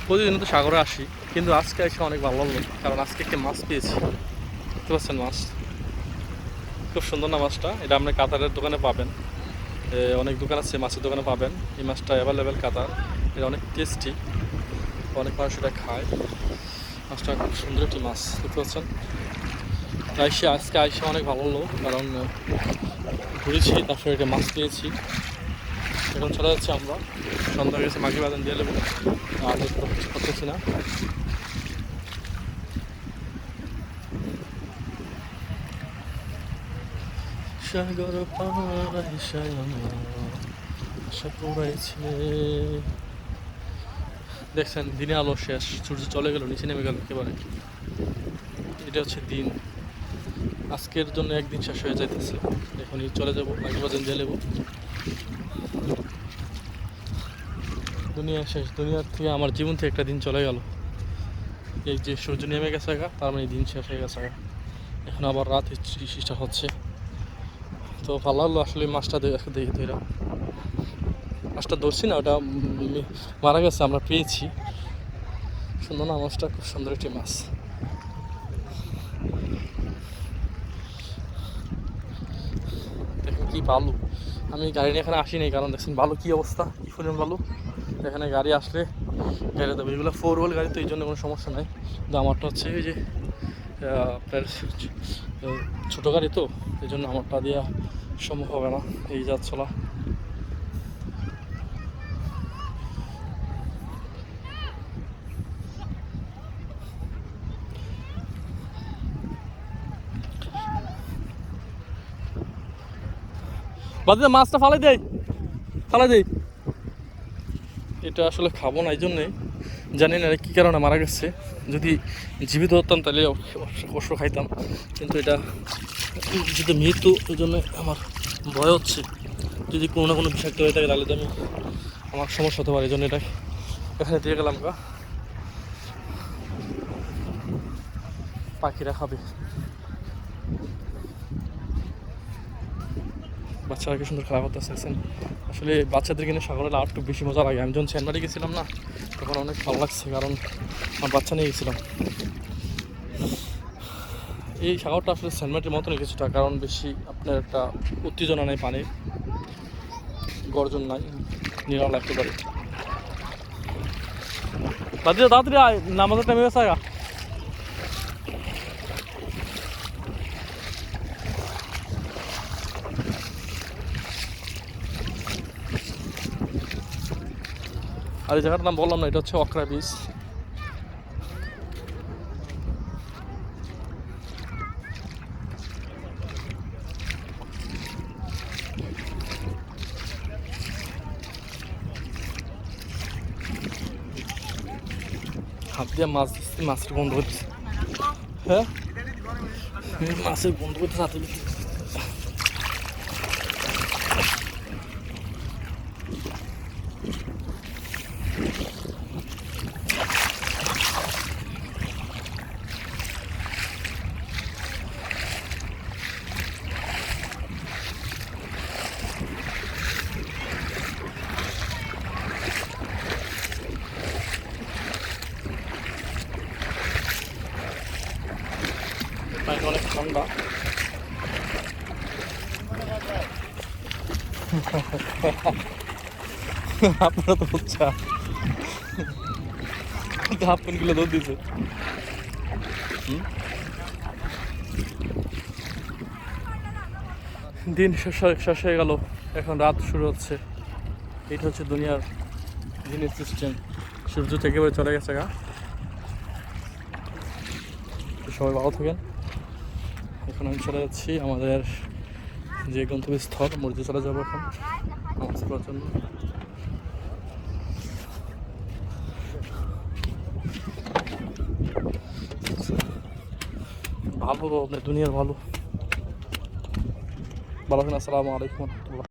প্রতিদিন তো সাগরে আসি, কিন্তু আজকে এসে অনেক ভালো লাগলো, কারণ আজকে একটা মাছ পেয়েছি। বুঝতে পারছেন, মাছ খুব সুন্দর না মাছটা। এটা আপনি কাতারের দোকানে পাবেন, অনেক দোকান আছে মাছের দোকানে পাবেন। এই মাছটা অ্যাভেলেবেল কাতার, এটা অনেক টেস্টি, অনেক মানুষ এটা খায়। মাছটা খুব সুন্দর একটি মাছ, বুঝতে পারছেন। আজকে আইসে অনেক ভালো লাগলো, কারণ ঘুরেছি, তারপরে এটা মাছ পেয়েছি। এখন চলে যাচ্ছি আমরা, সন্ধ্যা গেছে, মাঘি বাজান দিয়ে নেবো, আর কিছু করতেছি না। সাগর আশা পড়াইছে। দেখছেন, দিনে আলো শেষ, সূর্য চলে গেল, নিচে নেমে গেল একেবারে। এটা হচ্ছে দিন, আজকের জন্য একদিন শেষ হয়ে যাইতেছে। এখনই চলে যাবো, মাঘি বাজান দিয়ে নেবো। দুনিয়া শেষ, দুনিয়ার থেকে আমার জীবন থেকে একটা দিন চলে গেল। এই যে সূর্য নেমে গেছে গা, তার মানে দিন শেষ হয়ে গেছে গা। এখন আবার রাত স্টার্ট হচ্ছে। তো ভালো লাগলো আসলে মাছটা দেখি ধরে। মাছটা ধরছি না, ওটা মারা গেছে, আমরা পেয়েছি। সুন্দর না মাছটা, খুব সুন্দর একটি মাছ। দেখেন কি বালু, আমি গাড়ি নিয়ে এখানে আসিনি, কারণ দেখছেন বালু কি অবস্থা, কি পরিমাণ বালু। এখানে গাড়ি আসলে গাড়ি দেবে, এগুলো 4 হুইল গাড়ি, তো এই জন্য কোনো সমস্যা নাই। কিন্তু আমারটা হচ্ছে এই যে আপনার ছোটো গাড়ি, তো এই জন্য আমারটা দেওয়া সম্ভব হবে না এই যা চলা। বাদে মাছটা ফালাই দেয়, ফালাই দেয়। এটা আসলে খাবো না, এই জন্যে জানি না কী কারণে মারা গেছে। যদি জীবিত হতাম তাহলে অবশ্য খাইতাম, কিন্তু এটা যদি মৃত্যু, ওই জন্য আমার ভয় হচ্ছে। যদি কোনো না কোনো বিষাক্ত হয়ে থাকে তাহলে তো আমার সমস্যা হতে পারে, এই জন্য এটা এখানে দিয়ে গেলাম গা। পাখিরা খাবে। বাচ্চারা কি সুন্দর খেলা করতে চাইছেন। আসলে বাচ্চাদের কিনে সাগরে আর একটু বেশি মজা লাগে। আমি যখন সেনবাড়ি গেছিলাম না, তখন অনেক ভালো লাগছে, কারণ আমার বাচ্চা নিয়ে গেছিলাম। এই সাগরটা আসলে সেনবাড়ির মতনই কিছুটা, কারণ বেশি আপনার একটা উত্তেজনা নেই, পানির গর্জন নাই, নিরাল একেবারে। দাদিরা তাড়াতাড়ি আয়, নামাজের টাইমে গেছে আগা। আর এই জায়গাটার নাম বললাম না, এটা হচ্ছে অকরা বিচ। হাত দিয়ে মাছ দিচ্ছি, মাছের বন্ধ করতেছে। হ্যাঁ, মাছের বন্ধ করতে হাতে দিচ্ছি। পানিটা অনেক ঠান্ডা। আপনারা তো হচ্ছে হাফ প্যান্টগুলো দৌড় দিছে। দিন শেষ হয়ে গেল, এখন রাত শুরু হচ্ছে। এটা হচ্ছে দুনিয়ার দিনের সিস্টেম। সূর্য থেকে একেবারে চলে গেছে গা। সবাই ভালো থাকেন। এখন আমি চলে যাচ্ছি আমাদের যে গন্তব্যস্থল, মসজিদে চলে যাবো এখন নামাজ পড়ার জন্য। ভালো আপনার দুনিয়ার ভালো। ভালো থাকেন, আসসালামু আলাইকুম।